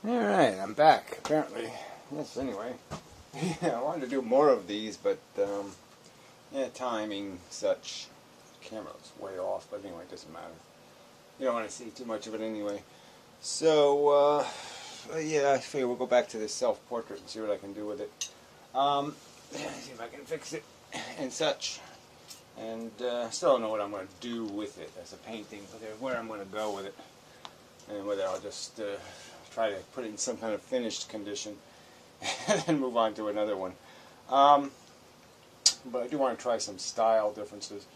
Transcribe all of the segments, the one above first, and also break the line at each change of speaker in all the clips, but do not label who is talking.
Alright, I'm back, apparently. Yes, anyway. Yeah, I wanted to do more of these, but, yeah, timing, such. Camera's way off, but anyway, it doesn't matter. You don't want to see too much of it anyway. So, yeah, I figure we'll go back to this self-portrait and see what I can do with it. See if I can fix it and such. And, still don't know what I'm going to do with it as a painting, where I'm going to go with it. And whether I'll just, try to put it in some kind of finished condition and then move on to another one. But I do want to try some style differences.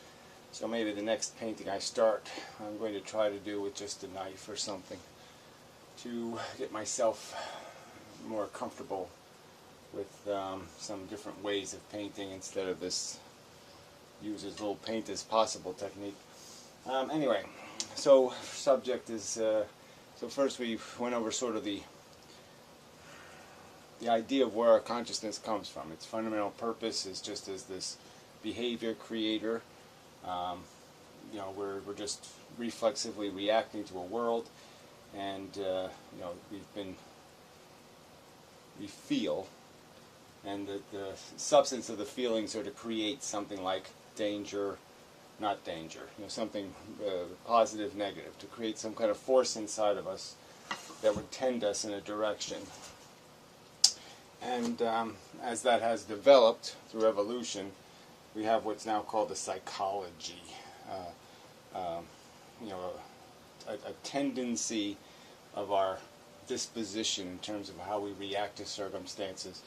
So maybe the next painting I start, I'm going to try to do with just a knife or something to get myself more comfortable with some different ways of painting instead of this use as little paint as possible technique. Anyway, so subject is, so first we went over sort of the idea of where our consciousness comes from. Its fundamental purpose is just as this behavior creator. You know, we're just reflexively reacting to a world, and you know, we feel, and the substance of the feelings are to create something like danger, not danger, you know, something positive, negative, to create some kind of force inside of us that would tend us in a direction. And as that has developed through evolution, we have what's now called a psychology, you know, a tendency of our disposition in terms of how we react to circumstances.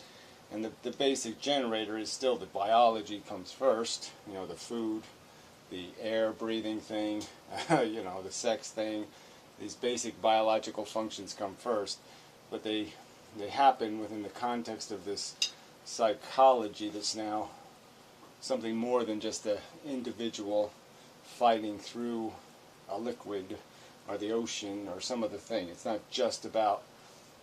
And the basic generator is still the biology comes first, you know, the food, the air breathing thing, you know, the sex thing. These basic biological functions come first, but they happen within the context of this psychology that's now something more than just an individual fighting through a liquid or the ocean or some other thing. It's not just about,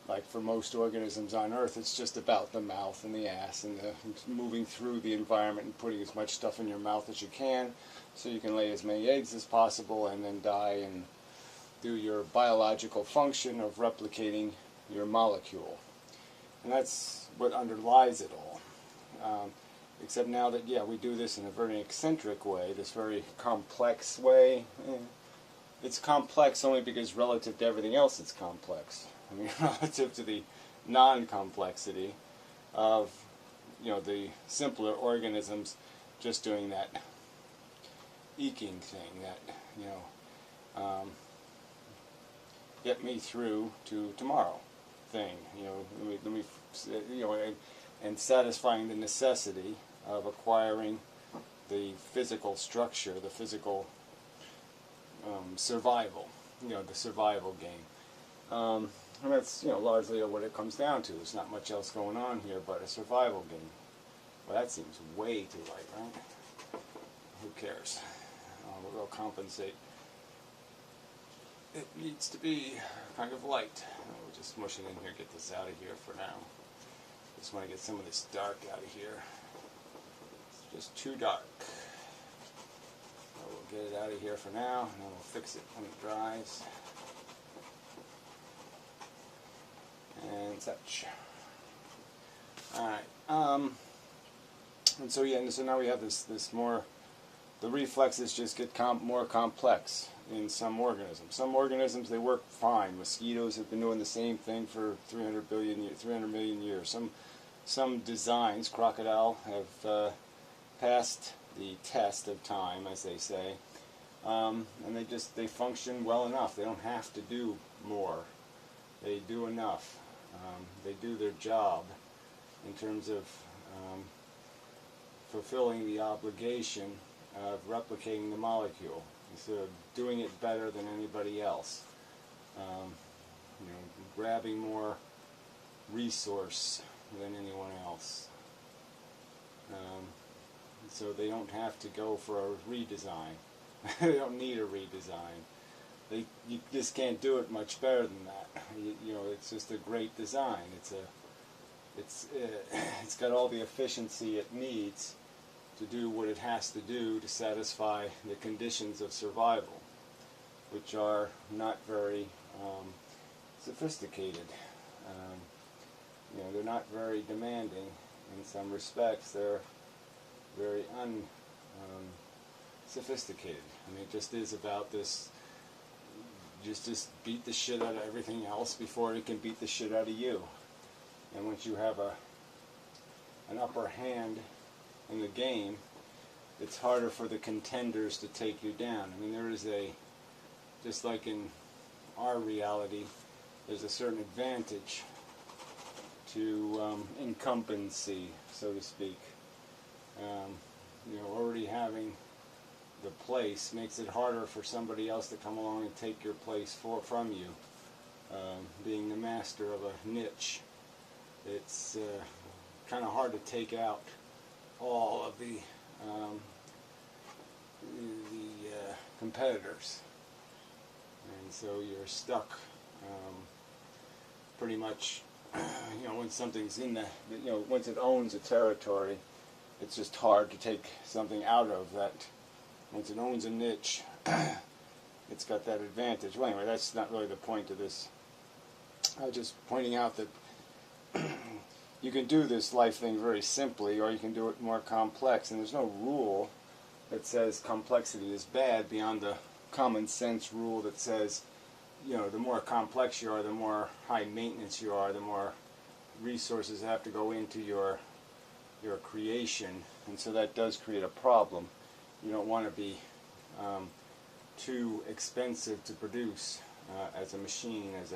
like for most organisms on Earth, it's just about the mouth and the ass and moving through the environment and putting as much stuff in your mouth as you can so you can lay as many eggs as possible and then die and do your biological function of replicating your molecule. And that's what underlies it all. Except now that, yeah, we do this in a very eccentric way, this very complex way. It's complex only because relative to everything else it's complex. I mean, relative to the non-complexity of, you know, the simpler organisms just doing that eking thing, that, you know, get me through to tomorrow thing, you know, and satisfying the necessity of acquiring the physical structure, the physical survival, you know, the survival game. And that's, you know, largely what it comes down to. There's not much else going on here but a survival game. Well, that seems way too light, right? Who cares? We'll compensate. It needs to be kind of light. We'll just mush it in here, get this out of here for now. Just want to get some of this dark out of here. It's just too dark. So we'll get it out of here for now, and then we'll fix it when it dries. And such. Alright. And so yeah, so now we have this more, the reflexes just get more complex in some organisms. Some organisms, they work fine. Mosquitoes have been doing the same thing for 300 million years. Some designs, crocodile, have passed the test of time, as they say, and they function well enough. They don't have to do more. They do enough. They do their job in terms of fulfilling the obligation of replicating the molecule, instead of doing it better than anybody else. You know, grabbing more resource than anyone else. So they don't have to go for a redesign. They don't need a redesign. You just can't do it much better than that. You know, it's just a great design. It's got all the efficiency it needs to do what it has to do to satisfy the conditions of survival, which are not very sophisticated. They're not very demanding in some respects. They're very sophisticated. I mean, it just is about this. Just beat the shit out of everything else before it can beat the shit out of you. And once you have an upper hand in the game, it's harder for the contenders to take you down. I mean, there is just like in our reality, there's a certain advantage to incumbency, so to speak. Already having the place makes it harder for somebody else to come along and take your place from you. Being the master of a niche, it's kind of hard to take out all of the competitors, and so you're stuck pretty much. When something's in once it owns a territory, it's just hard to take something out of that. Once it owns a niche, it's got that advantage. Well, anyway, that's not really the point of this. I was just pointing out that you can do this life thing very simply, or you can do it more complex, and there's no rule that says complexity is bad beyond the common sense rule that says, the more complex you are, the more high maintenance you are, the more resources have to go into your creation, and so that does create a problem. You don't want to be too expensive to produce as a machine, and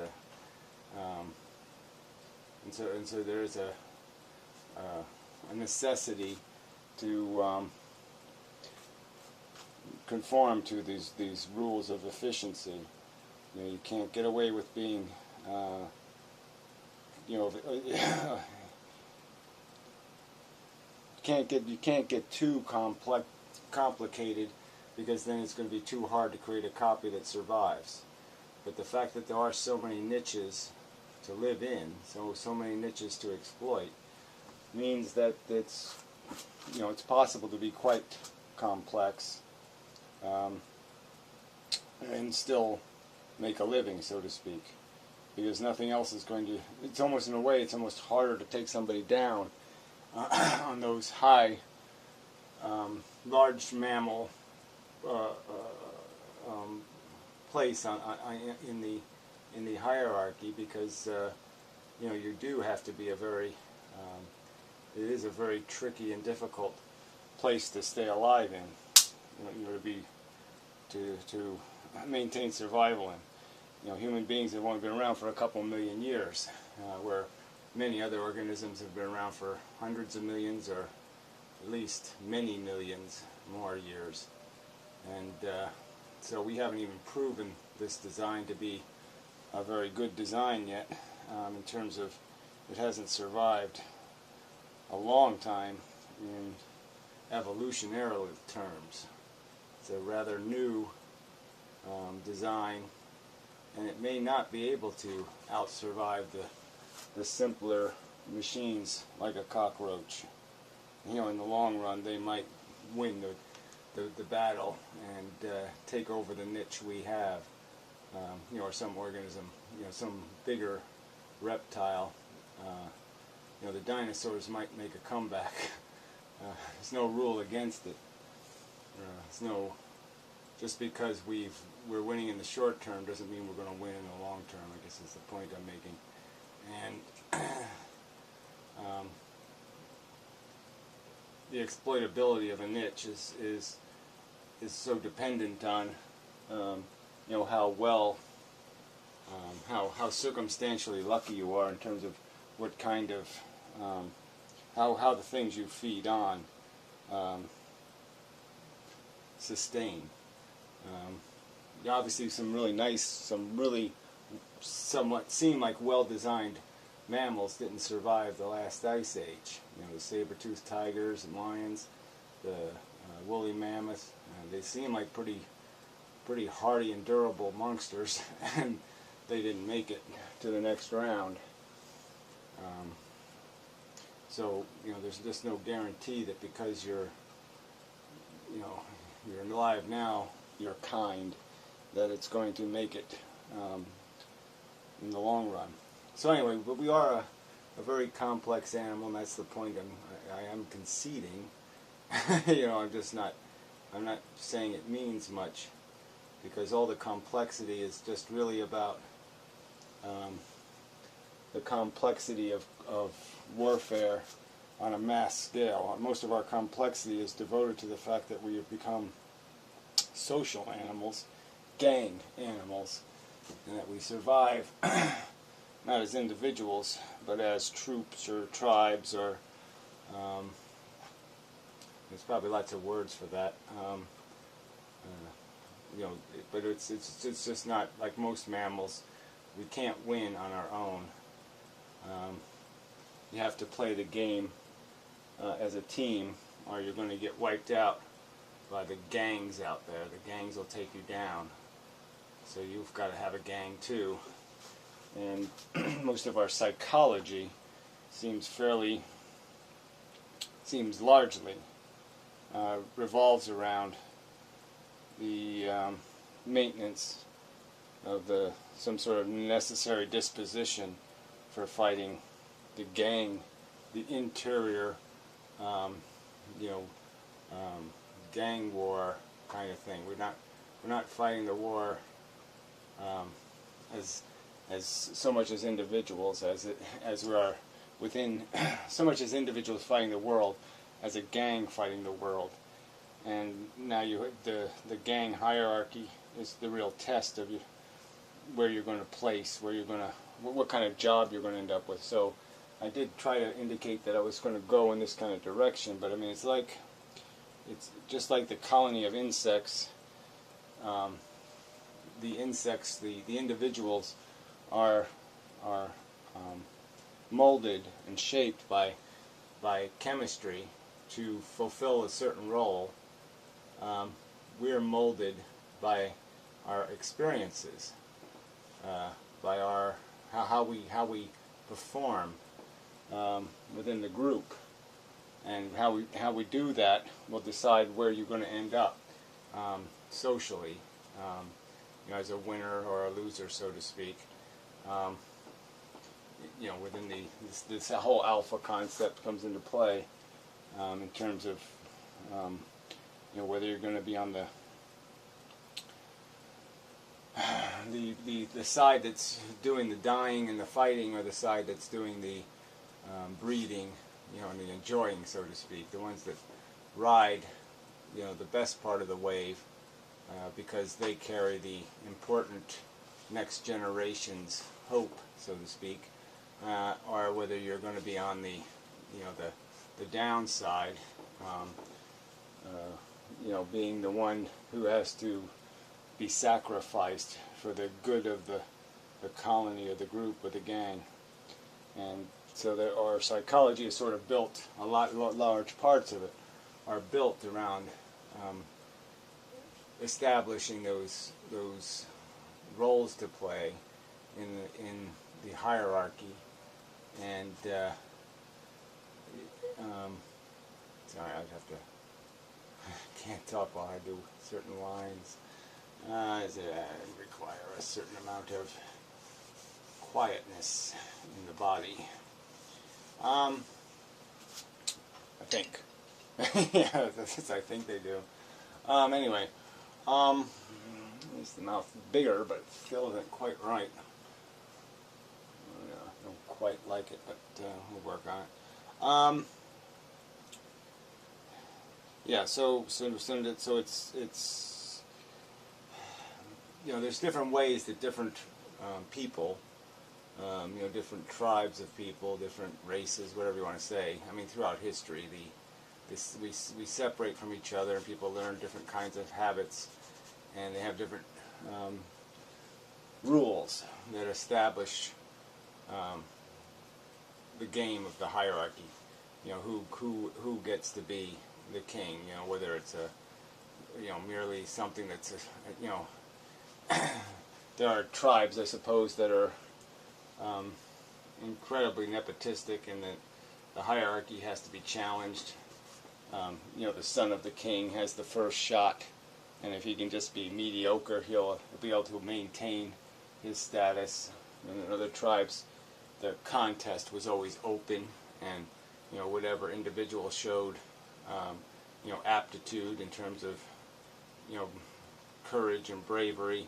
so there is a necessity to conform to these rules of efficiency. You can't get away with being you can't get too complicated, because then it's going to be too hard to create a copy that survives. But the fact that there are so many niches to live in, so many niches to exploit, means that it's possible to be quite complex and still make a living, so to speak, because nothing else is going to. It's almost, in a way, it's almost harder to take somebody down on those high, large mammal place in the hierarchy, because you do have to be it is a very tricky and difficult place to stay alive in. To maintain survival in. Human beings have only been around for a couple million years, where many other organisms have been around for hundreds of millions, or at least many millions more years. And so we haven't even proven this design to be a very good design yet, in terms of it hasn't survived a long time in evolutionary terms. It's a rather new design, and it may not be able to out-survive the simpler machines like a cockroach. In the long run, they might win the battle and take over the niche we have, or some organism, some bigger reptile. The dinosaurs might make a comeback. There's no rule against it. Just because we're winning in the short term doesn't mean we're going to win in the long term, I guess is the point I'm making. And the exploitability of a niche is so dependent on how well, how circumstantially lucky you are in terms of what kind of how the things you feed on sustain. Obviously, some really somewhat seem like well-designed mammals didn't survive the last ice age. The saber-toothed tigers and lions, the woolly mammoths. They seem like pretty hardy and durable monsters, and they didn't make it to the next round. So there's just no guarantee that because you're alive now, you're kind, that it's going to make it in the long run. So anyway, but we are a very complex animal, and that's the point I am conceding. You know, I'm not saying it means much, because all the complexity is just really about the complexity of warfare on a mass scale. Most of our complexity is devoted to the fact that we have become social animals, gang animals, and that we survive not as individuals, but as troops or tribes, or there's probably lots of words for that. You know, but it's just not like most mammals. We can't win on our own. You have to play the game as a team, or you're going to get wiped out by the gangs out there. The gangs will take you down. So you've got to have a gang too. And most of our psychology seems largely revolves around the maintenance of some sort of necessary disposition for fighting the gang, the interior, gang war kind of thing. We're not fighting the war as so much as individuals, as we are within so much as individuals fighting the world, as a gang fighting the world. And now the gang hierarchy is the real test of where you're going to place, what kind of job you're going to end up with. So I did try to indicate that I was going to go in this kind of direction, but I mean, it's just like the colony of insects. The insects, the individuals are molded and shaped by chemistry to fulfill a certain role. We're molded by our experiences, by how we perform within the group, and how we do that will decide where you're going to end up socially, as a winner or a loser, so to speak. Within this whole alpha concept comes into play in terms of whether you're going to be on the side that's doing the dying and the fighting, or the side that's doing the breeding, and the enjoying, so to speak. The ones that ride, the best part of the wave, because they carry the important next generation's hope, so to speak, or whether you're going to be on the downside, being the one who has to be sacrificed for the good of the colony or the group or the gang. And so our psychology is sort of built, large parts of it are built around establishing those roles to play in the hierarchy. And sorry, I'd have to can't talk while I do certain lines. Require a certain amount of quietness in the body. I think. Yeah, I think they do. Anyway, makes the mouth bigger, but it still isn't quite right. I don't quite like it, but we'll work on it. Yeah, so it's there's different ways that different people, different tribes of people, different races, whatever you want to say. I mean, throughout history, we separate from each other, and people learn different kinds of habits, and they have different rules that establish the game of the hierarchy. Who gets to be the king, whether it's merely something that's there are tribes, I suppose, that are incredibly nepotistic, and that the hierarchy has to be challenged. The son of the king has the first shot, and if he can just be mediocre, he'll be able to maintain his status. And in other tribes, the contest was always open, and whatever individual showed aptitude in terms of courage and bravery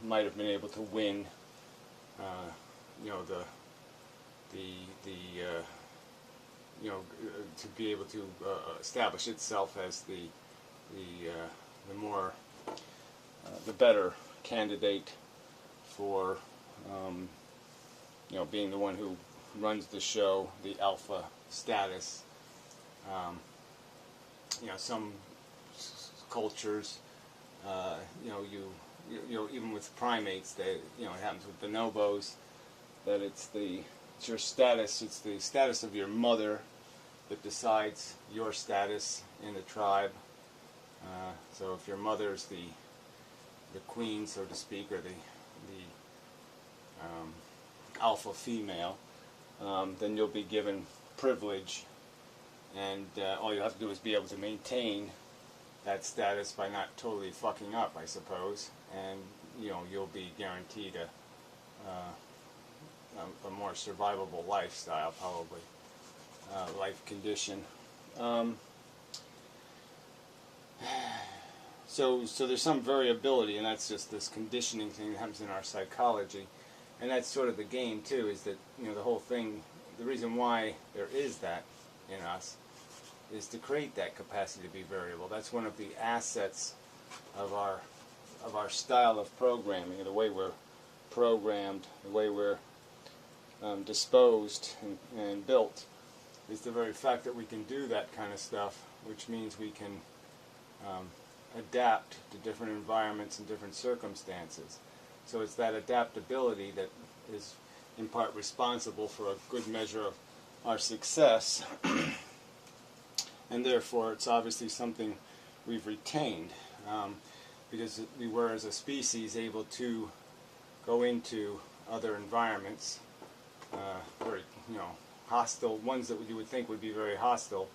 might have been able to win to be able to establish itself as the more the better candidate for being the one who runs the show, the alpha status. Some cultures, even with primates, it happens with bonobos, that it's your status, it's the status of your mother that decides your status in the tribe. So if your mother's the queen, so to speak, or the alpha female, then you'll be given privilege, and all you have to do is be able to maintain that status by not totally fucking up, I suppose, and you'll be guaranteed a more survivable lifestyle, probably, life condition. So there's some variability, and that's just this conditioning thing that happens in our psychology, and that's sort of the game too. Is that the whole thing? The reason why there is that in us is to create that capacity to be variable. That's one of the assets of our style of programming, the way we're programmed, the way we're disposed and built, is the very fact that we can do that kind of stuff, which means we can adapt to different environments and different circumstances. So it's that adaptability that is in part responsible for a good measure of our success, and therefore it's obviously something we've retained, because we were as a species able to go into other environments, very hostile, ones that you would think would be very hostile,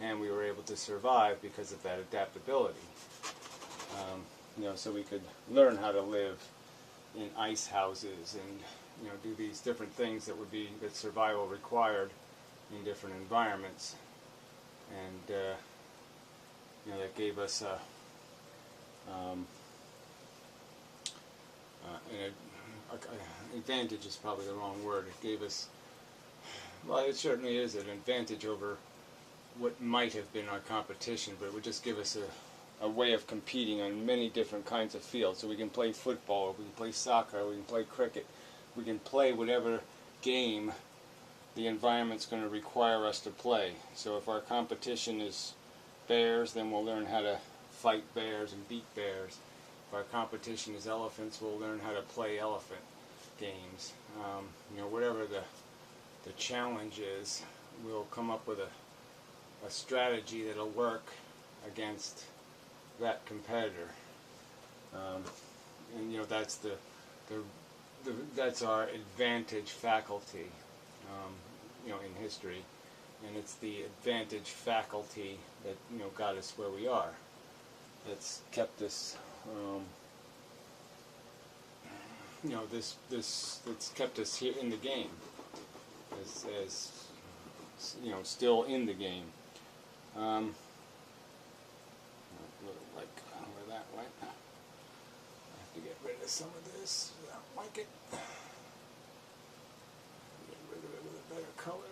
and we were able to survive because of that adaptability. So we could learn how to live in ice houses and do these different things that survival required in different environments, and that gave us an advantage is probably the wrong word. It gave us, well, it certainly is an advantage over what might have been our competition, but it would just give us a way of competing on many different kinds of fields. So we can play football, we can play soccer, we can play cricket, we can play whatever game the environment's going to require us to play. So if our competition is bears, then we'll learn how to fight bears and beat bears. If our competition is elephants, we'll learn how to play elephant games. Whatever the challenge is, we'll come up with a strategy that'll work against that competitor. And that's that's our advantage faculty, in history, and it's the advantage faculty that got us where we are. That's kept us, that's kept us here in the game, as still in the game. Like over that way. I have to get rid of some of this. I don't like it. Get rid of it with a better color,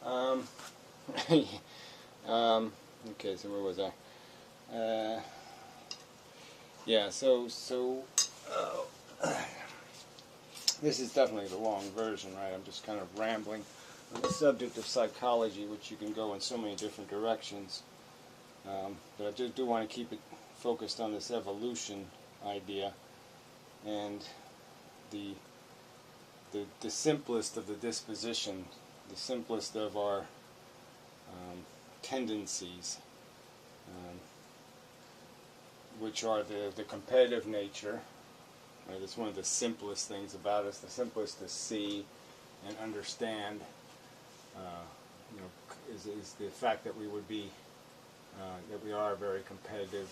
though. Okay, so where was I? Yeah, so this is definitely the long version, right? I'm just kind of rambling on the subject of psychology, which you can go in so many different directions. But I do want to keep it focused on this evolution idea, and the simplest of the disposition, the simplest of our tendencies, which are the competitive nature. Right? That's one of the simplest things about us, the simplest to see and understand, is the fact that we would be, that we are very competitive.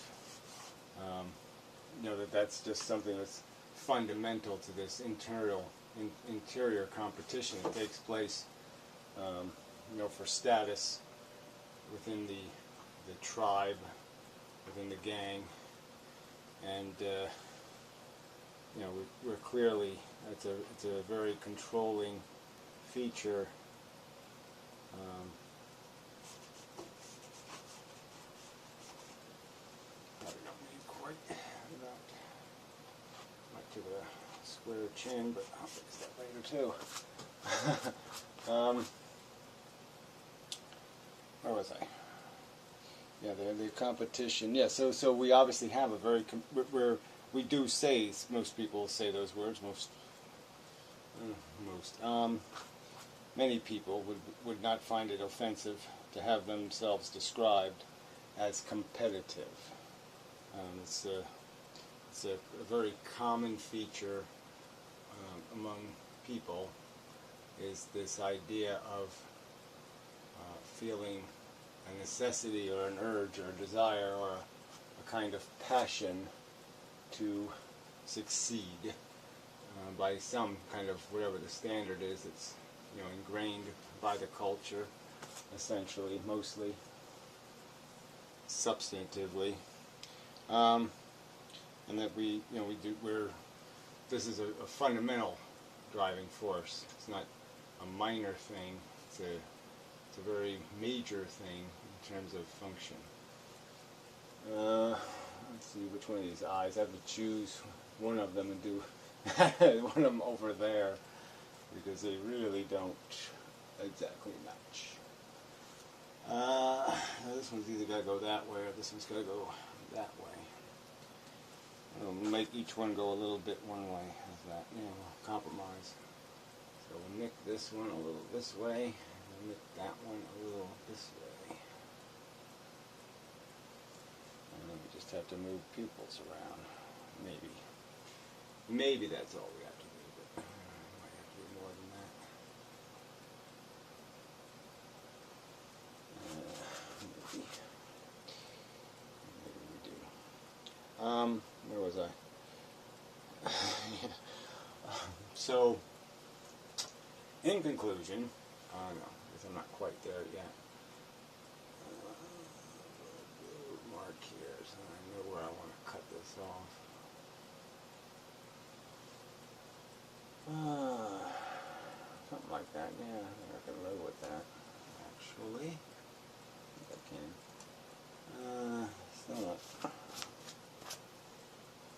That's just something that's fundamental to this interior competition that takes place, for status within the tribe, within the gang, and we're clearly it's a very controlling feature. Probably don't need quite that much of a square chin, but I'll fix that later too. Where was I? Yeah, the competition. Yeah, so we obviously have a very we do say, most people say those words. Many people would not find it offensive to have themselves described as competitive. It's a very common feature among people, is this idea of feeling a necessity or an urge or a desire or a kind of passion to succeed by some kind of whatever the standard is. It's ingrained by the culture, essentially, mostly substantively, and that this is a fundamental driving force. It's not a minor thing. It's a very major thing in terms of function. Let's see which one of these eyes. I have to choose one of them and do one of them over there, because they really don't exactly match. This one's either got to go that way or this one's got to go that way. We'll make each one go a little bit one way. How's that? Yeah, we'll compromise. So we'll nick this one a little this way, and we'll nick that one a little this way. And then we just have to move pupils around. Maybe that's all we have to do, but might have to do more than that. Maybe we do. Where was I? So, in conclusion, no, because I'm not quite there yet. Mark here, so I know where I want to cut this off. Something like that, yeah, I think I can live with that, actually. I think I can.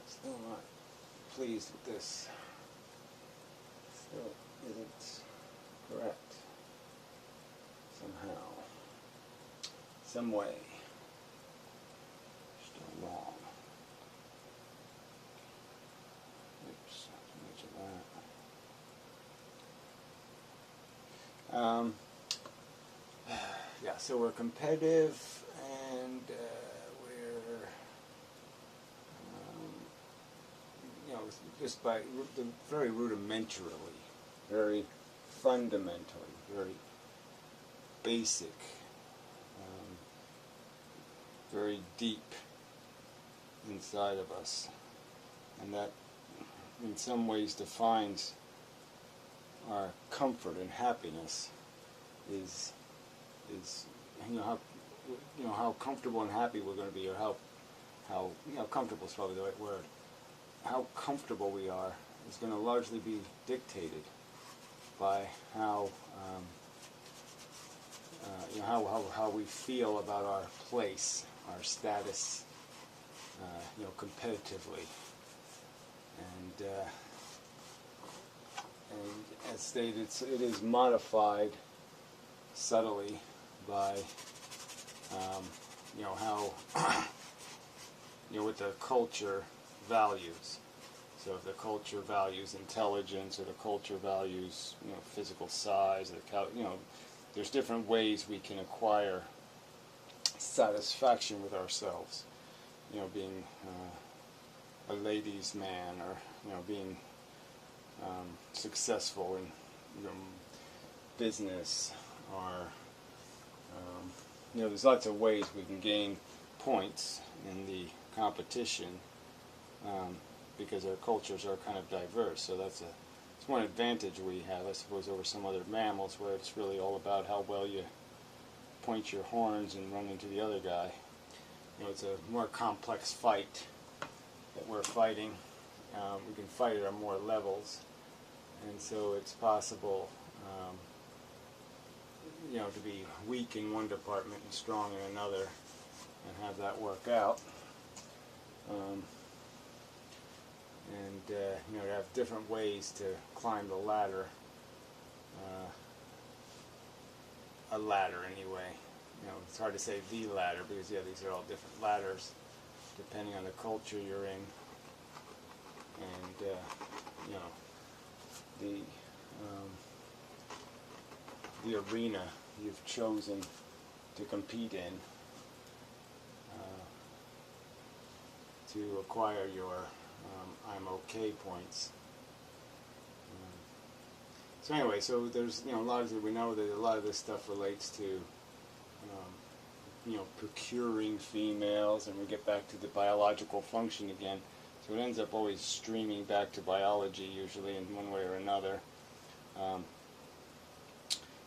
Still not pleased with this. Still isn't correct. Somehow. Some way. Still wrong. Oops, too much of that. Yeah, so we're competitive, and we're, just by very rudimentarily, very fundamentally, very basic, very deep inside of us, and that in some ways defines our comfort and happiness. Is how comfortable and happy we're going to be, or how comfortable is probably the right word. How comfortable we are is going to largely be dictated by how how we feel about our place, our status, competitively, and as stated, it is modified subtly by how what the culture values. So if the culture values intelligence, or the culture values physical size, or there's different ways we can acquire satisfaction with ourselves. Being a ladies' man, or being successful in business, or there's lots of ways we can gain points in the competition, because our cultures are kind of diverse. So it's one advantage we have, I suppose, over some other mammals, where it's really all about how well you point your horns and run into the other guy. It's a more complex fight that we're fighting. We can fight at more levels, and so it's possible, to be weak in one department and strong in another, and have that work out. To have different ways to climb the ladder. A ladder, anyway. It's hard to say the ladder because, these are all different ladders depending on the culture you're in, and the arena you've chosen to compete in to acquire your I'm okay points. So anyway, so there's a lot of, we know that a lot of this stuff relates to procuring females, and we get back to the biological function again. So it ends up always streaming back to biology, usually in one way or another,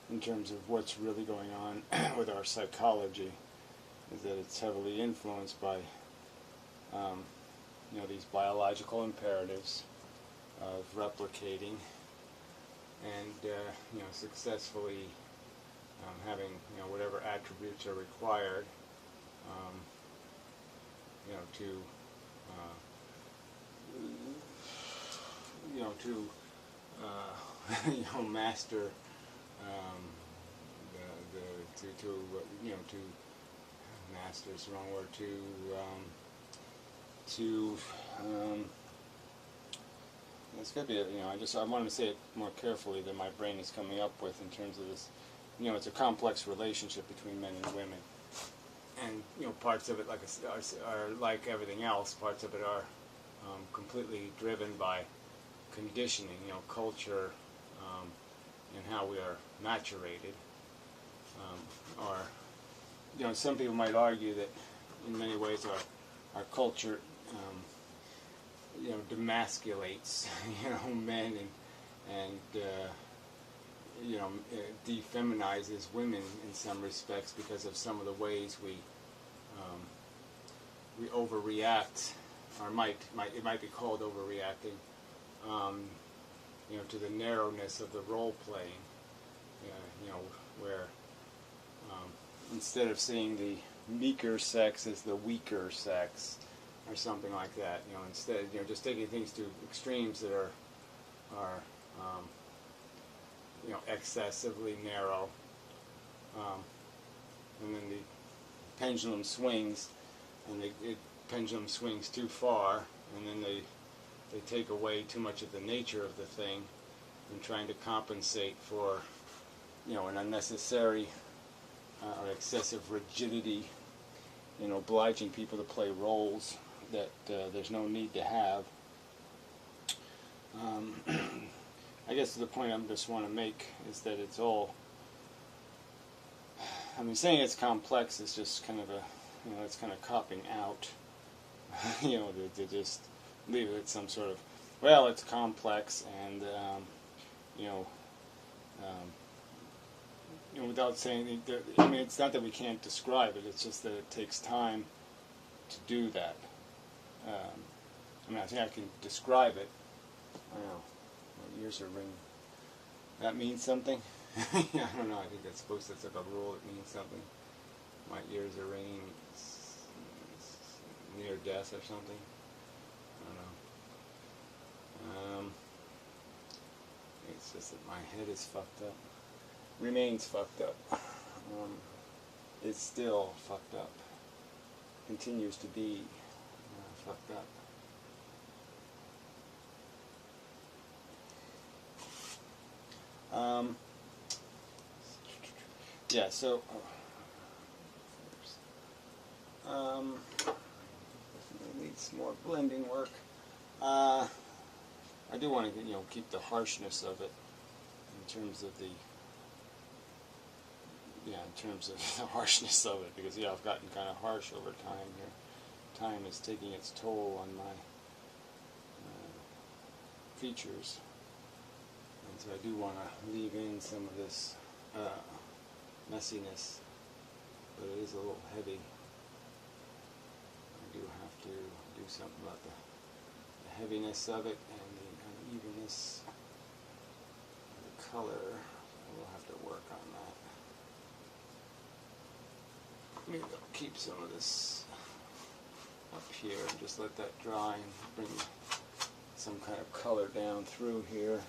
in terms of what's really going on with our psychology, is that it's heavily influenced by these biological imperatives of replicating and successfully having whatever attributes are required to master to master is the wrong word, it's going to be, I wanted to say it more carefully than my brain is coming up with in terms of this. It's a complex relationship between men and women. And, parts of it are like everything else. Parts of it are completely driven by conditioning, culture, and how we are maturated. Some people might argue that in many ways our culture demasculates men and defeminizes women in some respects because of some of the ways we overreact, or it might be called overreacting, to the narrowness of the role playing, where instead of seeing the meeker sex as the weaker sex, or something like that. Instead, just taking things to extremes that are excessively narrow, and then the pendulum swings, and the pendulum swings too far, and then they take away too much of the nature of the thing, and trying to compensate for, an unnecessary or excessive rigidity, obliging people to play roles that there's no need to have. I guess the point I just want to make is that it's all, saying it's complex is just kind of it's kind of copping out, to just leave it some sort of, well, it's complex, and, without saying, it's not that we can't describe it, it's just that it takes time to do that. I think I can describe it. I don't know. My ears are ringing. That means something? I don't know. I think that's like a rule. It means something. My ears are ringing. It's near death or something. I don't know. It's just that my head is fucked up. Remains fucked up. It's still fucked up. Continues to be fucked up. Yeah, so needs more blending work. I do want to keep the harshness of it in terms of the harshness of it, because I've gotten kind of harsh over time here. Time is taking its toll on features. And so I do want to leave in some of this messiness, but it is a little heavy. I do have to do something about the heaviness of it and the unevenness of the color. We'll have to work on that. Maybe I'll keep some of this up here and just let that dry and bring some kind of color down through here.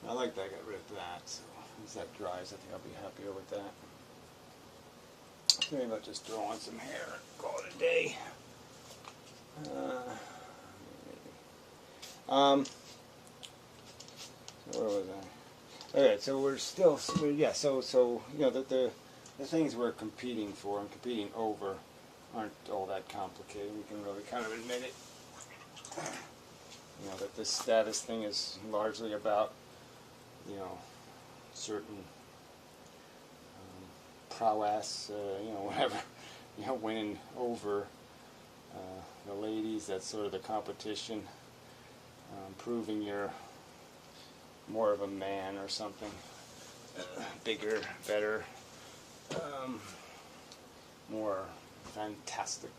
I like that I got rid of that, so once that dries I think I'll be happier with that. So maybe I'll just throw on some hair and call it a day. So where was I? Okay, so we're still, so you know, the things we're competing for and competing over aren't all that complicated. We can really kind of admit it. You know, that this status thing is largely about, you know, certain prowess, you know, whatever, you know, winning over the ladies. That's sort of the competition. Proving you're more of a man or something, bigger, better, more fantastic,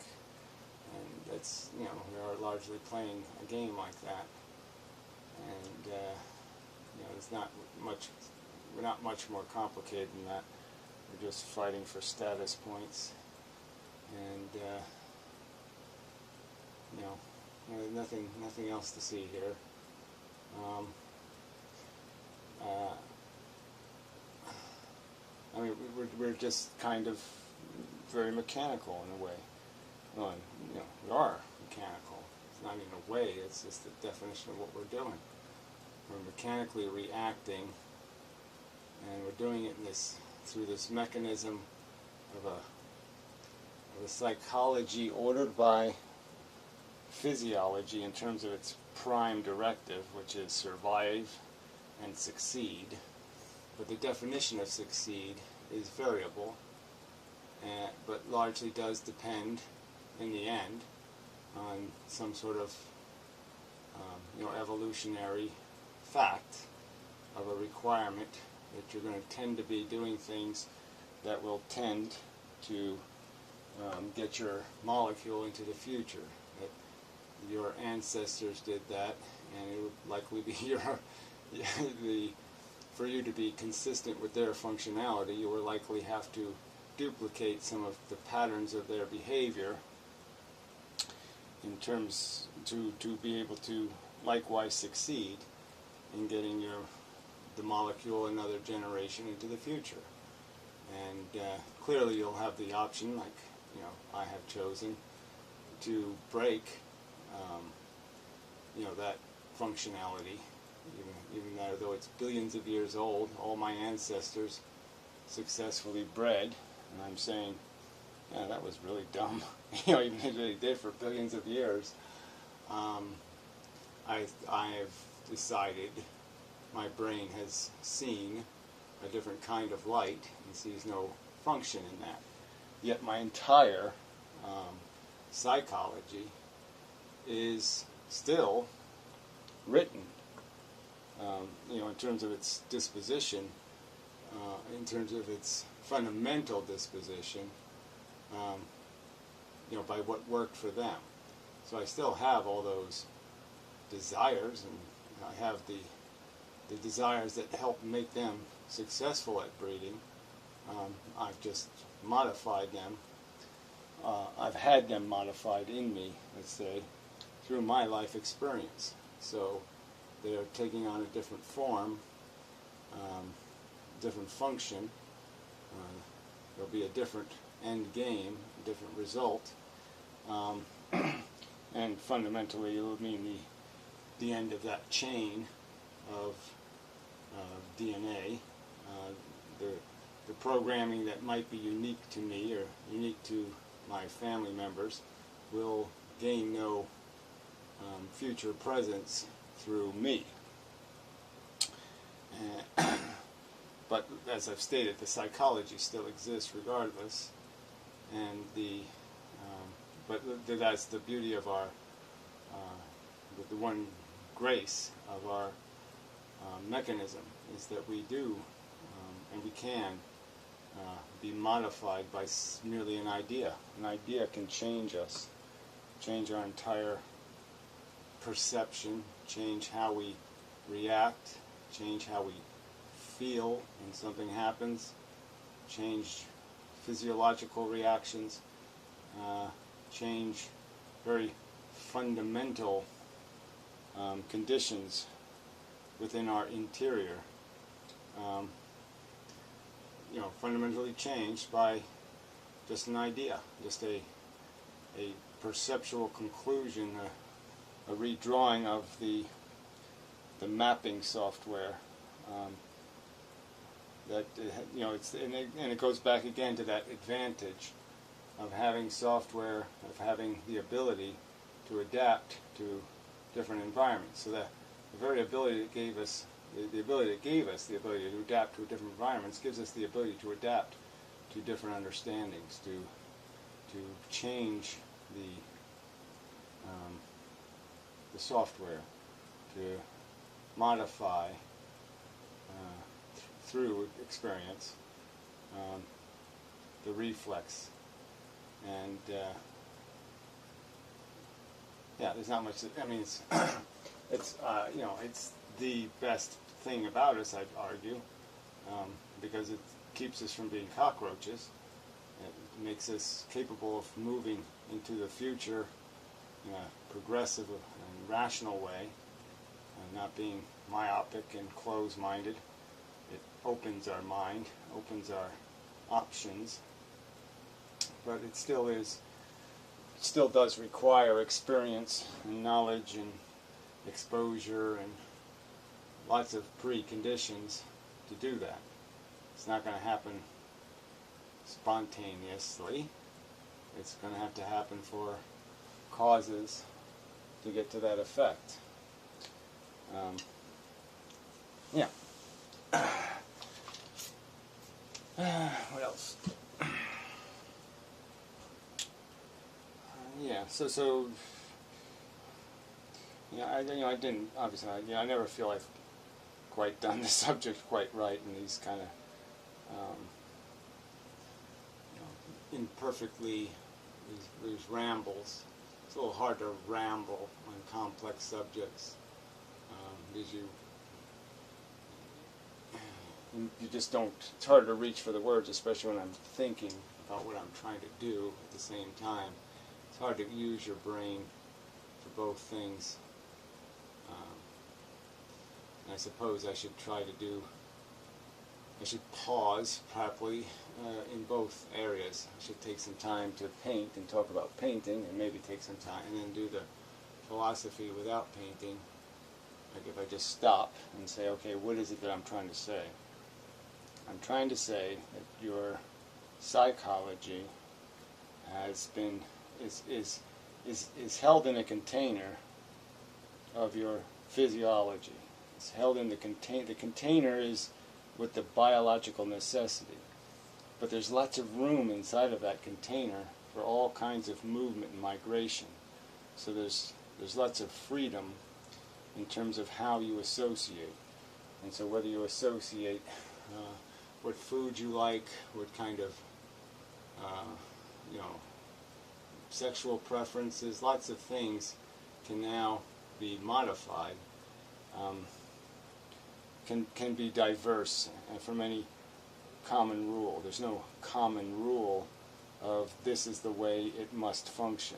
and that's, you know, we are largely playing a game like that, and you know, it's not much, we're not much more complicated than that. We're just fighting for status points, and you know, there's nothing else to see here. I mean, we're just kind of very mechanical in a way. Well, you know, we are mechanical. It's not even a way, it's just the definition of what we're doing. We're mechanically reacting, and we're doing it in this, through this mechanism of a psychology ordered by physiology in terms of its prime directive, which is survive and succeed. But the definition of succeed is variable, but largely does depend, in the end, on some sort of you know, evolutionary fact of a requirement that you're going to tend to be doing things that will tend to get your molecule into the future. That your ancestors did that, and it would likely be for you to be consistent with their functionality, you will likely have to duplicate some of the patterns of their behavior in terms to be able to likewise succeed in getting the molecule another generation into the future. And clearly you'll have the option, like, you know, I have chosen, to break you know, that functionality, even though it's billions of years old. All my ancestors successfully bred, and I'm saying, yeah, that was really dumb. You know, even if they did for billions of years. I have decided, my brain has seen a different kind of light and sees no function in that. Yet my entire psychology is still written, you know, in terms of its disposition, in terms of its fundamental disposition, you know, by what worked for them. So I still have all those desires, and I have the desires that help make them successful at breeding. I've just modified them. I've had them modified in me, let's say, through my life experience. So they're taking on a different form, different function. There'll be a different end game, a different result, and fundamentally it will mean the end of that chain of DNA. The programming that might be unique to me or unique to my family members will gain no future presence through me. But as I've stated, the psychology still exists regardless, and but that's the beauty of our the one grace of our mechanism, is that we do and we can be modified by merely an idea. An idea can change us, change our entire perception, change how we react, change how we feel when something happens, change physiological reactions, change very fundamental conditions within our interior. Fundamentally changed by just an idea, just a perceptual conclusion, a redrawing of the mapping software. And it goes back again to that advantage of having software, of having the ability to adapt to different environments. So that the very ability that gave us the ability to adapt to different environments gives us the ability to adapt to different understandings, to change the software, to modify through experience the reflex. And there's not much. It's the best thing about us, I'd argue, because it keeps us from being cockroaches. It makes us capable of moving into the future in a progressive and rational way, and not being myopic and closed-minded. It opens our mind, opens our options, but it still does require experience and knowledge and exposure and lots of preconditions to do that. It's not going to happen spontaneously. It's going to have to happen for causes to get to that effect. What else? I didn't, obviously, I never feel I've quite done the subject quite right in these kind of imperfectly, these rambles. It's a little hard to ramble on complex subjects because you just don't, it's hard to reach for the words, especially when I'm thinking about what I'm trying to do at the same time. It's hard to use your brain for both things. And I suppose I should pause properly in both areas. I should take some time to paint and talk about painting, and maybe take some time and then do the philosophy without painting. Like if I just stop and say, okay, what is it that I'm trying to say? I'm trying to say that your psychology is held in a container of your physiology. It's held in the container. The container is with the biological necessity. But there's lots of room inside of that container for all kinds of movement and migration. So there's lots of freedom in terms of how you associate. And so whether you associate what food you like, what kind of sexual preferences, lots of things can now be modified, can be diverse from any common rule. There's no common rule of this is the way it must function.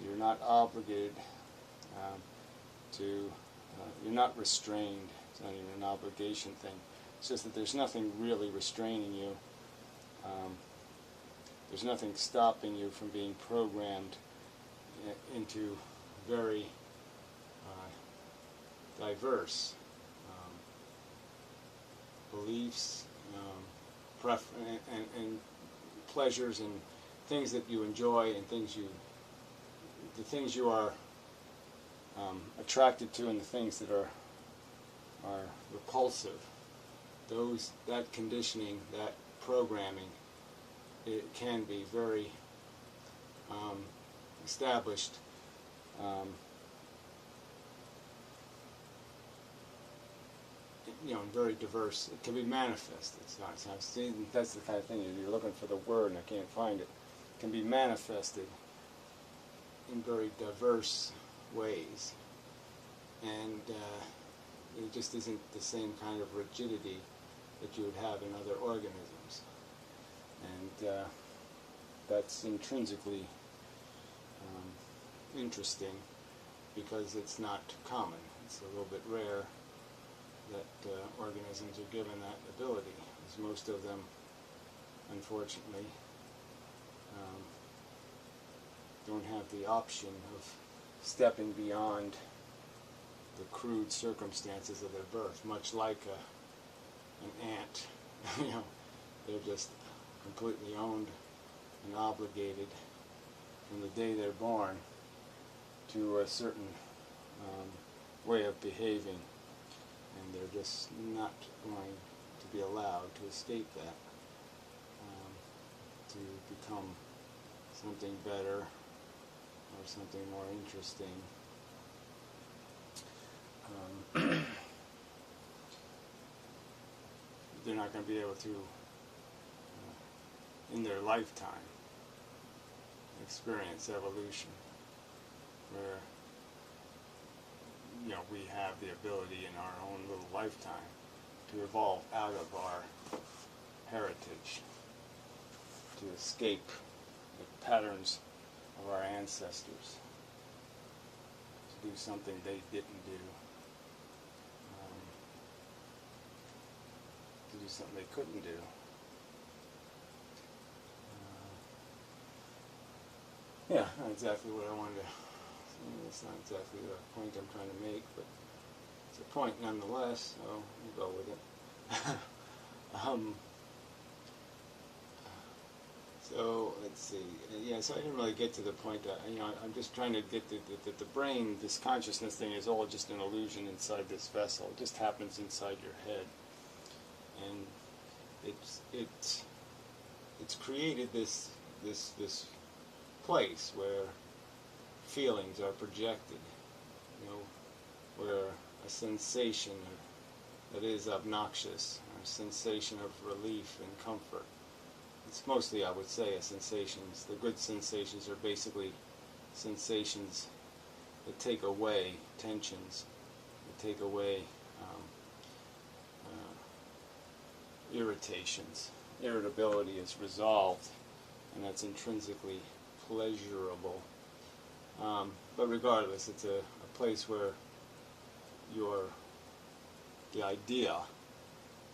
You're not obligated you're not restrained. It's not even an obligation thing. It's just that there's nothing really restraining you. There's nothing stopping you from being programmed into very diverse beliefs, and pleasures and things that you enjoy and the things you are attracted to and the things that are repulsive. That conditioning, that programming, it can be very established in very diverse, it can be manifested. That's the kind of thing, you're looking for the word and I can't find it. It can be manifested in very diverse ways. And it just isn't the same kind of rigidity that you would have in other organisms. And that's intrinsically interesting because it's not common. It's a little bit rare that organisms are given that ability, as most of them, unfortunately, don't have the option of stepping beyond the crude circumstances of their birth, much like an ant. They're just completely owned and obligated from the day they're born to a certain way of behaving, and they're just not going to be allowed to escape that, to become something better or something more interesting. They're not going to be able to, in their lifetime, experience evolution, where we have the ability in our own little lifetime to evolve out of our heritage, to escape the patterns of our ancestors, to do something they didn't do, to do something they couldn't do. Yeah, not exactly what I wanted to. It's not exactly the point I'm trying to make, but it's a point nonetheless, so we'll go with it. So let's see. Yeah, so I didn't really get to the point. I'm just trying to get that the brain, this consciousness thing, is all just an illusion inside this vessel. It just happens inside your head, and it's created this place where feelings are projected, where a sensation that is obnoxious, a sensation of relief and comfort. It's mostly, I would say, sensations. The good sensations are basically sensations that take away tensions, that take away irritations. Irritability is resolved, and that's intrinsically pleasurable. But regardless, it's a place where the idea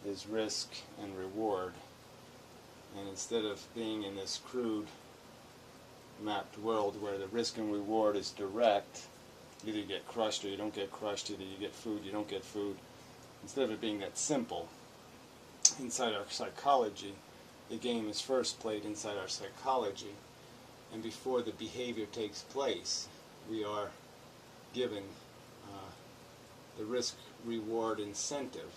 is risk and reward. And instead of being in this crude mapped world where the risk and reward is direct, either you get crushed or you don't get crushed, either you get food, you don't get food, instead of it being that simple, inside our psychology, the game is first played inside our psychology. And before the behavior takes place, we are given the risk-reward incentive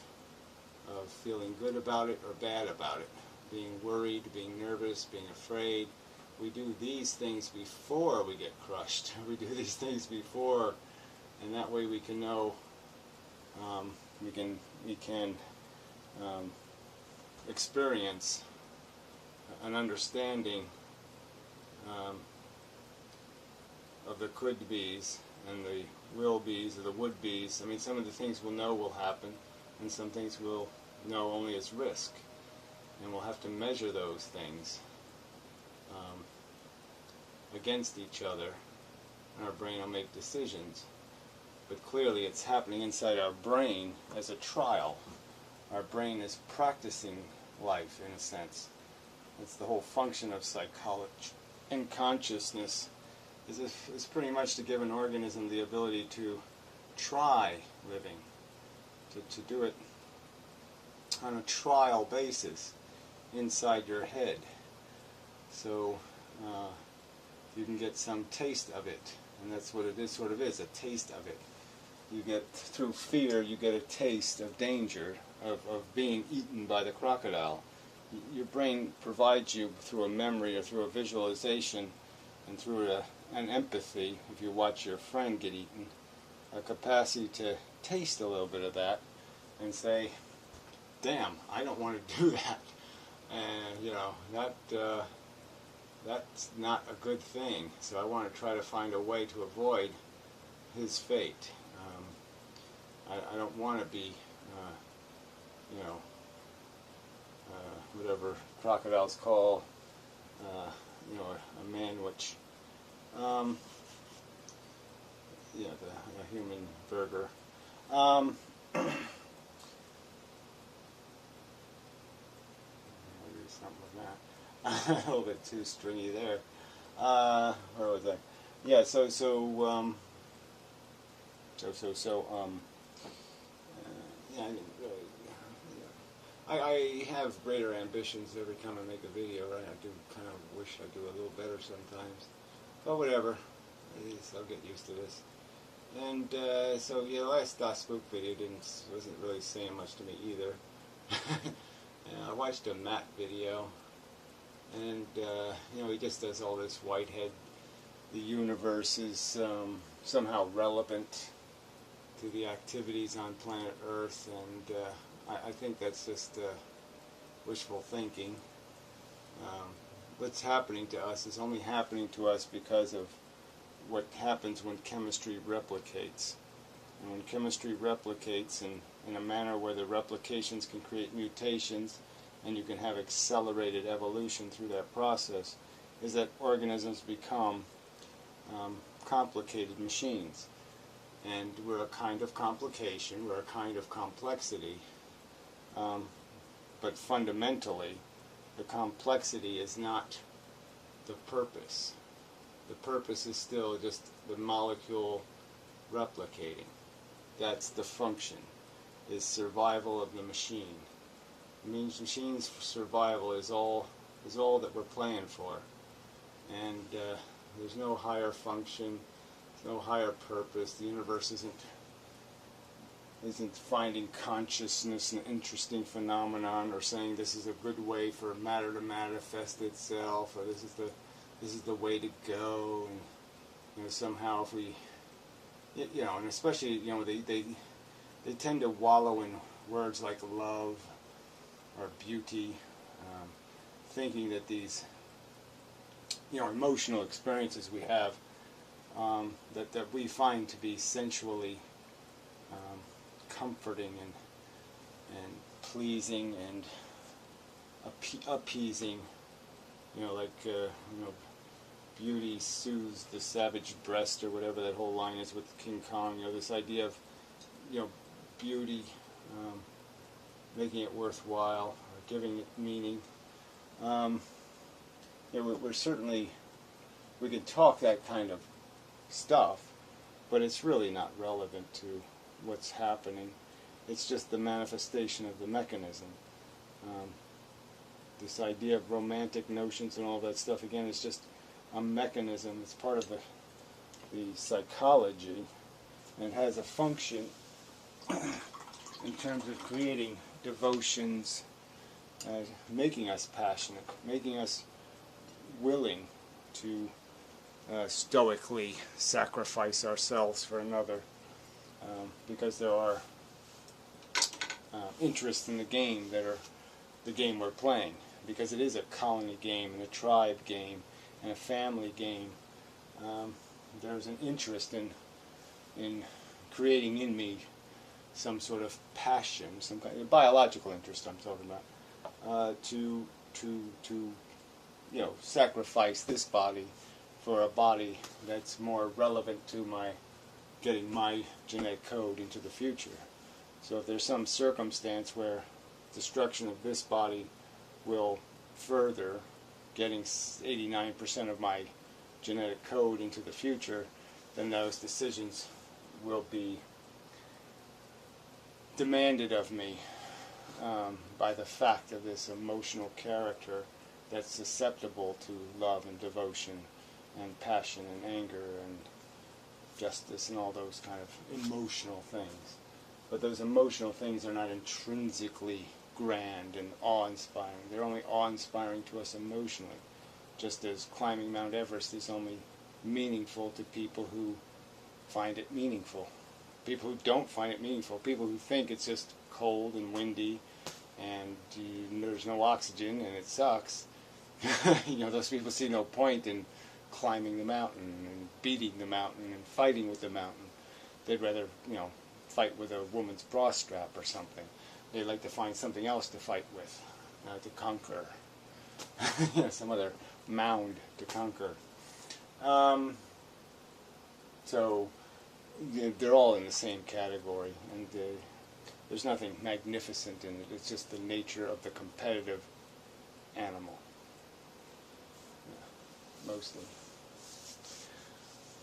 of feeling good about it or bad about it, being worried, being nervous, being afraid. We do these things before we get crushed. We do these things before, and that way we can know, we can experience an understanding of the could-be's and the will-be's or the would-be's. I mean, some of the things we'll know will happen, and some things we'll know only as risk. And we'll have to measure those things against each other, and our brain will make decisions. But clearly it's happening inside our brain as a trial. Our brain is practicing life, in a sense. That's the whole function of psychology and consciousness, is pretty much to give an organism the ability to try living, to do it on a trial basis inside your head. So you can get some taste of it, and that's what it is, sort of is, a taste of it. You get, through fear, you get a taste of danger, of being eaten by the crocodile. Your brain provides you, through a memory or through a visualization and through an empathy, if you watch your friend get eaten, a capacity to taste a little bit of that and say, damn, I don't want to do that. And, you know, that's not a good thing. So I want to try to find a way to avoid his fate. I don't want to be, you know, whatever crocodiles call, you know, a man which, yeah, a human burger. Maybe something with that. A little bit too stringy there. Where was I? Yeah. Yeah. I didn't really. I have greater ambitions every time I make a video, right? I do kind of wish I do a little better sometimes. But whatever. At least I'll get used to this. And so yeah, the last Spook video wasn't really saying much to me either. And I watched a Matt video, and you know, he just does all this Whitehead. The universe is somehow relevant to the activities on planet Earth, and I think that's just wishful thinking. What's happening to us is only happening to us because of what happens when chemistry replicates. And when chemistry replicates in a manner where the replications can create mutations and you can have accelerated evolution through that process, is that organisms become complicated machines. And we're a kind of complication, we're a kind of complexity, but fundamentally the complexity is not the purpose. The purpose is still just the molecule replicating. That's the function, is survival of the machine. It means machine's survival is all that we're playing for. And there's no higher function, no higher purpose. The universe isn't finding consciousness an interesting phenomenon, or saying this is a good way for matter to manifest itself, or this is the way to go. And you know, somehow if we, you know, and especially, you know, they tend to wallow in words like love or beauty, thinking that these, you know, emotional experiences we have, that we find to be sensually comforting and pleasing and appeasing, you know, like you know, beauty soothes the savage breast, or whatever that whole line is with King Kong. You know, this idea of, you know, beauty making it worthwhile, or giving it meaning. You know, we're certainly, we can talk that kind of stuff, but it's really not relevant to what's happening. It's just the manifestation of the mechanism. This idea of romantic notions and all that stuff, again, is just a mechanism. It's part of the psychology, and it has a function in terms of creating devotions, making us passionate, making us willing to stoically sacrifice ourselves for another, because there are interests in the game that are the game we're playing, because it is a colony game and a tribe game and a family game. There's an interest in creating in me some sort of passion, some kind of biological interest I'm talking about, to you know, sacrifice this body for a body that's more relevant to my getting my genetic code into the future. So if there's some circumstance where destruction of this body will further getting 89% of my genetic code into the future, then those decisions will be demanded of me by the fact of this emotional character that's susceptible to love and devotion and passion and anger and justice and all those kind of emotional things. But those emotional things are not intrinsically grand and awe-inspiring. They're only awe-inspiring to us emotionally, just as climbing Mount Everest is only meaningful to people who find it meaningful. People who don't find it meaningful, people who think it's just cold and windy, and there's no oxygen, and it sucks. Those people see no point in climbing the mountain and beating the mountain and fighting with the mountain. They'd rather, fight with a woman's bra strap or something. They'd like to find something else to fight with, to conquer. Some other mound to conquer. So they're all in the same category, and there's nothing magnificent in it. It's just the nature of the competitive animal, mostly.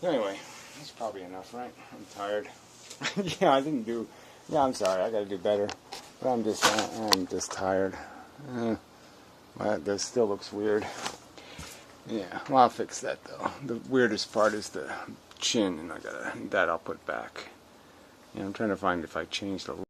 Anyway, that's probably enough, right? I'm tired. I didn't do. Yeah, I'm sorry. I got to do better, but I'm just tired. That still looks weird. Yeah, well, I'll fix that though. The weirdest part is the chin, and I'll put back. I'm trying to find if I changed the